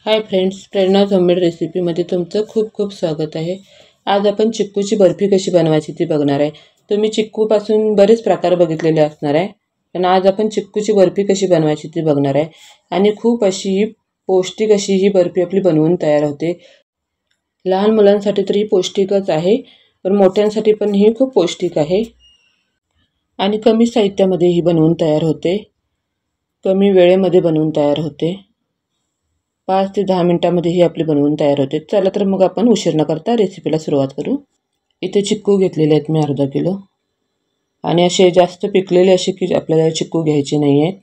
Hi friends, प्रेरणाज homemade रेसिपीमध्ये तुमचं खूप खूप स्वागत आहे। आज आपण चिक्कूची बर्फी कशी बनवायची ती बघणार आहे। तुम्ही चिक्कूपासून बरेच प्रकार बघितलेले असणार आहे, पण आज आपण चिक्कूची बर्फी कशी बनवायची ती बघणार आहे। आणि खूप अशी पौष्टिक अशी ही बर्फी आपली बनवून तयार होते। लहान मुलांसाठी तरी पौष्टिकच आहे, पण मोठ्यांसाठी पण ही खूप पौष्टिक आहे आणि कमी साहित्यामध्ये ही बनवून तयार होते, कमी वेळेमध्ये बनवून तयार होते। 5 ते 10 मिनिटांमध्ये ही आपली बनवून तयार होते। चला तर मग आपण उशीर न करता रेसिपीला सुरुवात करू। इथे चिक्कू घेतलेले आहेत मी अर्धा किलो, आणि असे जास्त पिकलेले असे की आपल्याला चिक्कू घ्यायचे नाही आहेत,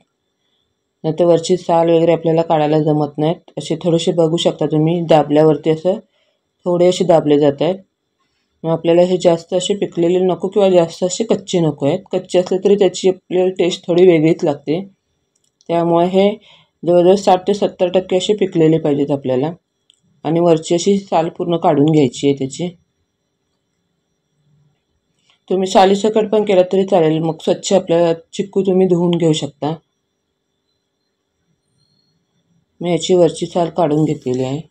नाहीतर वरची साल वगैरे आपल्याला काढायला जमत नाहीत। असे थोडेसे बघू शकता तुम्ही, दाबल्यावरती असं थोडे असे दाबले जात आहेत। मग आपल्याला हे जास्त असे पिकलेले नको किंवा जास्त असे कच्चे नको आहेत। कच्चे असले तरी त्याची आपल्याला टेस्ट थोडी वेगळीच लागते, त्यामुळे हे जवळजवळ 60 ते 70% असे पिकलेले पाहिजेत आपल्याला। आणि वरची अशी साल पूर्ण काढून घ्यायची आहे त्याची। तुम्ही सालीसकट पण केलं तरी चालेल, मग स्वच्छ आपल्याला चिक्कू तुम्ही धुवून घेऊ शकता। मी याची वरची साल काढून घेतलेली आहे।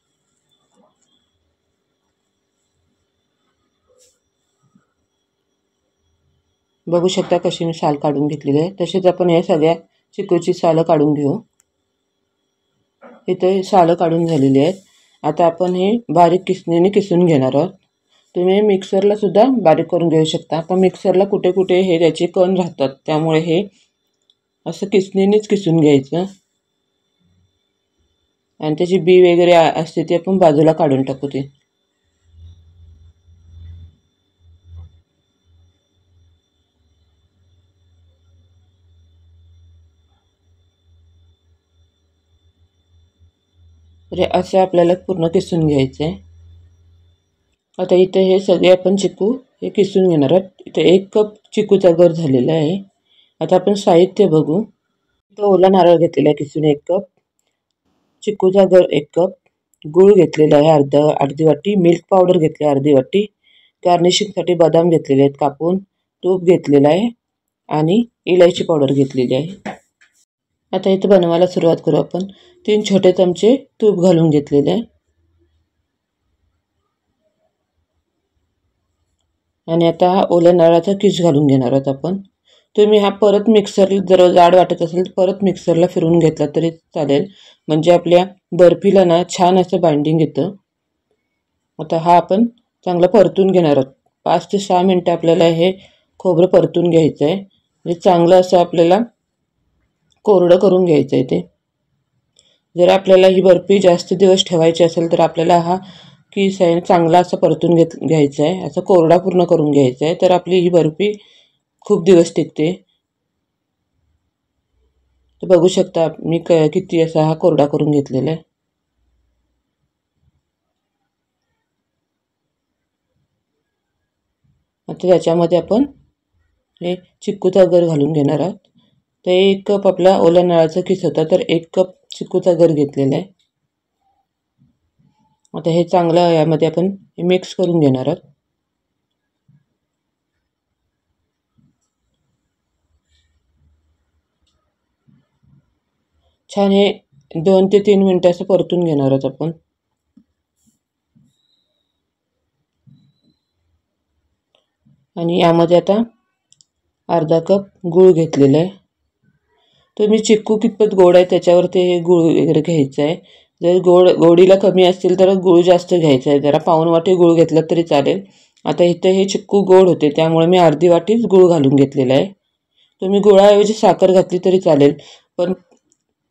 बघू शकता कशी मी साल काढून घेतलेली आहे। तसेच आपण या सगळ्या चिक्कूची सालं काढून घेऊ। इथे सालं काढून झालेली आहेत। आता आपण हे बारीक किसणीने किसून घेणार आहोत। तुम्ही मिक्सरला सुद्धा बारीक करून घेऊ शकता, पण मिक्सरला कुठे कुठे हे त्याचे कण राहतात, त्यामुळे हे असं किसणीनेच किसून घ्यायचं। आणि त्याची बी वगैरे असते ती आपण बाजूला काढून टाकू ते। असे आपल्याला पूर्ण किसून घ्यायचे आहे। आता इथे हे सगळे आपण चिक्कू हे किसून घेणार आहोत। इथे 1 कप चिक्कूचा गर झालेला आहे। आता आपण साहित्य बघू। इथे ओला नारळ घेतलेला आहे किसून 1 कप, चिक्कूचा गर 1 कप, गूळ घेतलेला आहे अर्धी वाटी, मिल्क पावडर घेतली अर्धी वाटी, गार्निशिंगसाठी बदाम घेतलेले आहेत कापून, तूप घेतलेलं आहे आणि इलायची पावडर घेतलेली आहे। आता इथे बनवायला सुरुवात करू आपण। 3 छोटे चमचे तूप घालून घेतलेले आहे। आणि आता हा ओल्या नारळाचा किस घालून घेणार आहोत आपण। तुम्ही हा परत मिक्सरला जर जाड वाटत असेल तर परत मिक्सरला फिरवून घेतला तरी चालेल, म्हणजे आपल्या बर्फीला ना छान असं बाइंडिंग येतं। आता हा आपण चांगलं परतून घेणार आहोत। 5 ते 6 मिनिटं आपल्याला हे खोबरं परतून घ्यायचं आहे, म्हणजे चांगलं असं आपल्याला कोरडं करून घ्यायचं आहे ते। जर आपल्याला ही बर्फी जास्त दिवस ठेवायची असेल तर आपल्याला हा किस आहे चांगला असं परतून घ्यायचा आहे, असं कोरडा पूर्ण करून घ्यायचा आहे, तर आपली ही बर्फी खूप दिवस टिकते। तर बघू शकता मी किती असा हा कोरडा करून घेतलेला आहे। आता त्याच्यामध्ये आपण हे चिक्कूचा गर घालून घेणार आहोत। तर 1 कप आपला ओल्या नारळाचा किस होता, तर 1 कप चिक्कूचा गर घेतलेला आहे। आता हे चांगलं यामध्ये आपण मिक्स करून घेणार आहोत। छान हे 2 ते 3 मिनिटं असं परतून घेणार आहोत आपण। आणि यामध्ये आता अर्धा कप गूळ घेतलेला आहे। तुम्ही चिक्कू कितपत गोड आहे त्याच्यावर ते गूळ वगैरे घ्यायचं आहे। जर गोडीला कमी असतील तर गूळ जास्त घ्यायचा आहे, जरा पाऊण वाटी गूळ घेतला तरी चालेल। आता इथे हे चिक्कू गोड होते, त्यामुळे मी अर्धी वाटीच गूळ घालून घेतलेला आहे। तुम्ही गुळाऐवजी साखर घातली तरी चालेल, पण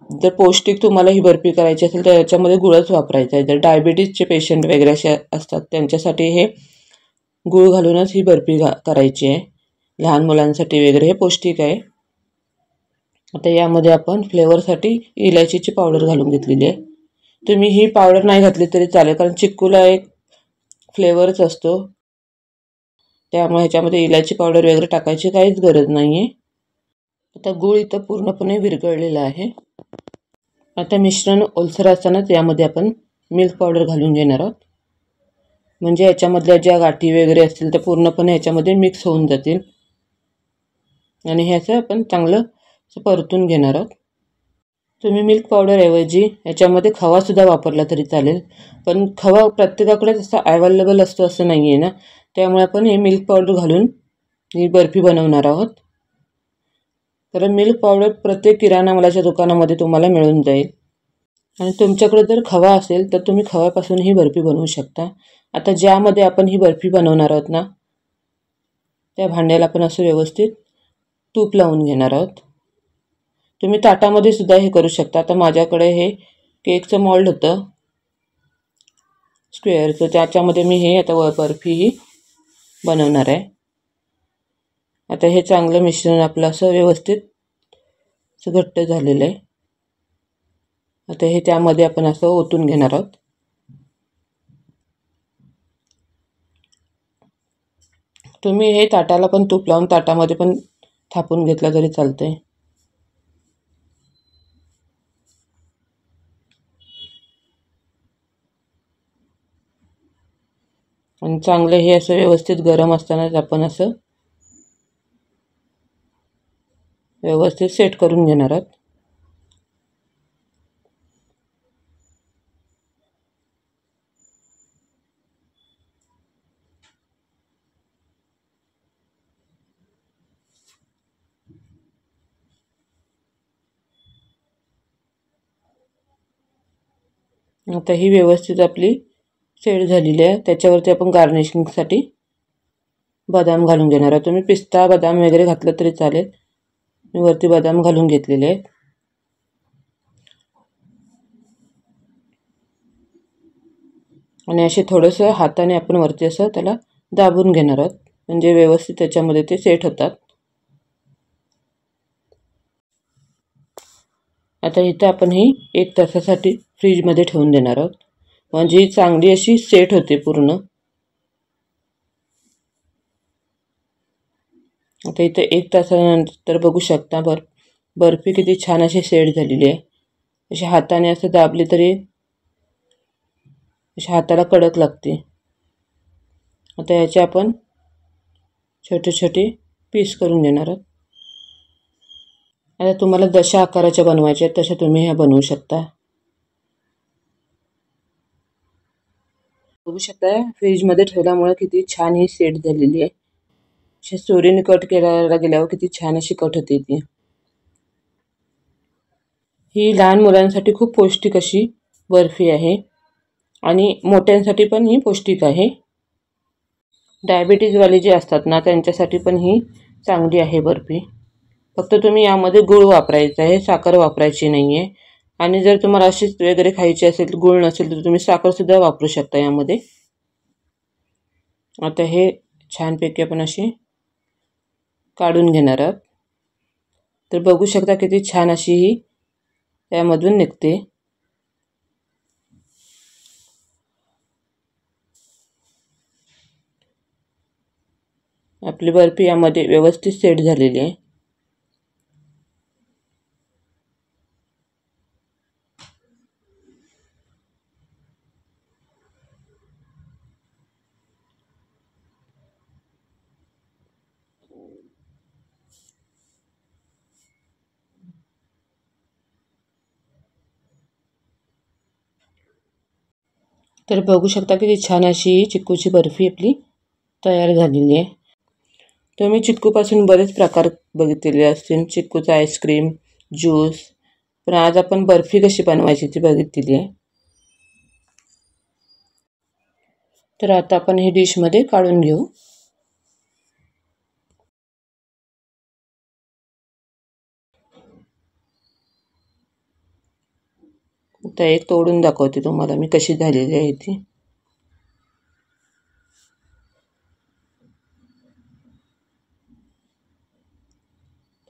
जर पौष्टिक तुम्हाला ही बर्फी करायची असेल तर याच्यामध्ये गुळच वापरायचा आहे। जर डायबिटीजचे पेशंट वगैरे असे असतात त्यांच्यासाठी हे गूळ घालूनच ही बर्फी करायची आहे। लहान मुलांसाठी वगैरे हे पौष्टिक आहे। आता यामध्ये आपण फ्लेवरसाठी इलायचीची पावडर घालून घेतलेली आहे। तुम्ही ही पावडर नाही घातली तरी चालेल, कारण चिक्कूला एक फ्लेवरच असतो, त्यामुळे ह्याच्यामध्ये इलायची पावडर वगैरे टाकायची काहीच गरज नाही आहे। आता गूळ इथं पूर्णपणे विरघळलेला आहे। आता मिश्रण ओलसर असतानाच यामध्ये आपण मिल्क पावडर घालून घेणार आहोत, म्हणजे याच्यामधल्या ज्या गाठी वगैरे असतील त्या पूर्णपणे याच्यामध्ये मिक्स होऊन जातील। आणि हे असं आपण चांगलं परतून घेणार आहोत। तुम्ही मिल्क पावडरऐवजी याच्यामध्ये खवासुद्धा वापरला तरी चालेल, पण खवा प्रत्येकाकडे तसा अवेलेबल असतो असं नाही आहे ना, त्यामुळे आपण हे मिल्क पावडर घालून ही बर्फी बनवणार आहोत. तर मिल्क पावडर प्रत्येक किराणा मालाच्या दुकानामध्ये तुम्हाला मिळून जाईल. आणि तुमच्याकडे जर खवा असेल तर तुम्ही खव्यापासून ही बर्फी बनवू शकता. आता ज्यामध्ये आपण ही बर्फी बनवणार आहोत ना, त्या भांड्याला आपण असं व्यवस्थित तूप लावून घेणार आहोत. तुम्ही ताटामध्ये सुद्धा हे करू शकता. आता माझ्याकडे हे केकचं मॉल्ड होतं स्क्वेअरचं, त्याच्यामध्ये मी हे आता बर्फी ही बनवणार आहे. आता हे चांगलं मिश्रण आपलं असं व्यवस्थित घट्ट झालेलं आहे. आता हे त्यामध्ये आपण असं ओतून घेणार आहोत. तुम्ही हे ताटाला पण तूप लावून ताटामध्ये पण थापून घेतलं तरी चालतंय. आणि चांगलं हे असं व्यवस्थित गरम असतानाच आपण असं व्यवस्थित सेट करून घेणार आहोत. आता ही व्यवस्थित आपली सेट झालेली आहे. त्याच्यावरती आपण गार्निशिंगसाठी बदाम घालून घेणार आहोत. तुम्ही पिस्ता बदाम वगैरे घातलं तरी चालेल. मी वरती बदाम घालून घेतलेले आहेत. आणि असे थोडंसं हाताने आपण वरती असं त्याला दाबून घेणार आहोत, म्हणजे व्यवस्थित त्याच्यामध्ये ते सेट होतात. आता इथं आपण ही 1 तासासाठी फ्रीजमध्ये ठेवून देणार आहोत, म्हणजे ही चांगली अशी सेट होते पूर्ण. आता इथं 1 तासानंतर बघू शकता बर्फी किती छान अशी सेट झालेली आहे. अशी हाताने असं दाबले तरी अशा हाताला कडक लागते. आता याचे आपण छोटे छोटे पीस करून घेणार आहोत. आता तुम्हाला जशा आकाराच्या बनवायच्या आहेत तशा तुम्ही ह्या बनवू शकता. बघू शकता फ्रीजमध्ये ठेवल्यामुळे किती छान ही सेट झालेली आहे. अशा सोरीने कट करायला गेल्यावर किती छान अशी कट होते ती. ही लहान मुलांसाठी खूप पौष्टिक अशी बर्फी आहे आणि मोठ्यांसाठी पण ही पौष्टिक आहे. डायबिटीजवाले जे असतात ना त्यांच्यासाठी पण ही चांगली आहे बर्फी. फक्त तुम्ही यामध्ये गूळ वापरायचा आहे, साखर वापरायची नाही आहे. आणि जर तुम्हाला अशीच वगैरे खायची असेल, गूळ नसेल तर तुम्ही साखरसुद्धा वापरू शकता यामध्ये. आता हे छानपैकी आपण अशी काढून घेणार आहोत. तर बघू शकता किती छान अशी ही त्यामधून निघते. आपली बर्फी यामध्ये व्यवस्थित सेट झालेली आहे. तर बघू शकता किती छान अशी चिक्कूची बर्फी आपली तयार झालेली आहे. तुम्ही चिक्कूपासून बरेच प्रकार बघितलेले असतील, चिक्कूचा आईस्क्रीम, ज्यूस, पण आज आपण बर्फी कशी बनवायची ती बघितलेली आहे. तर आता आपण ही डिशमध्ये काढून घेऊ. आता एक तोडून दाखवते तुम्हाला मी कशी झालेली आहे ती.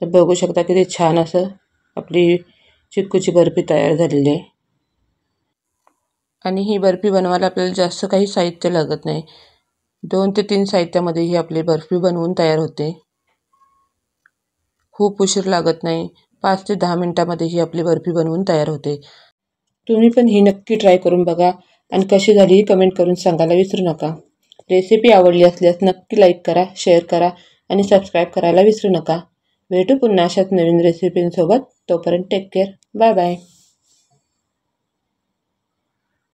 तर बघू शकता किती छान असं आपली चिक्कूची बर्फी तयार झालेली आहे. आणि ही बर्फी बनवायला आपल्याला जास्त काही साहित्य लागत नाही. 2 ते 3 साहित्यामध्ये ही आपली बर्फी बनवून तयार होते. खूप उशीर लागत नाही. 5 ते 10 मिनिटामध्ये ही आपली बर्फी बनवून तयार होते. तुम्ही पण ही नक्की ट्राय करून बघा आणि कशी झाली ही कमेंट करून सांगायला विसरू नका. रेसिपी आवडली असल्यास नक्की लाईक करा, शेअर करा आणि सबस्क्राईब करायला विसरू नका. भेटू पुन्हा अशाच नवीन रेसिपींसोबत. तोपर्यंत टेक केअर. Bye bye.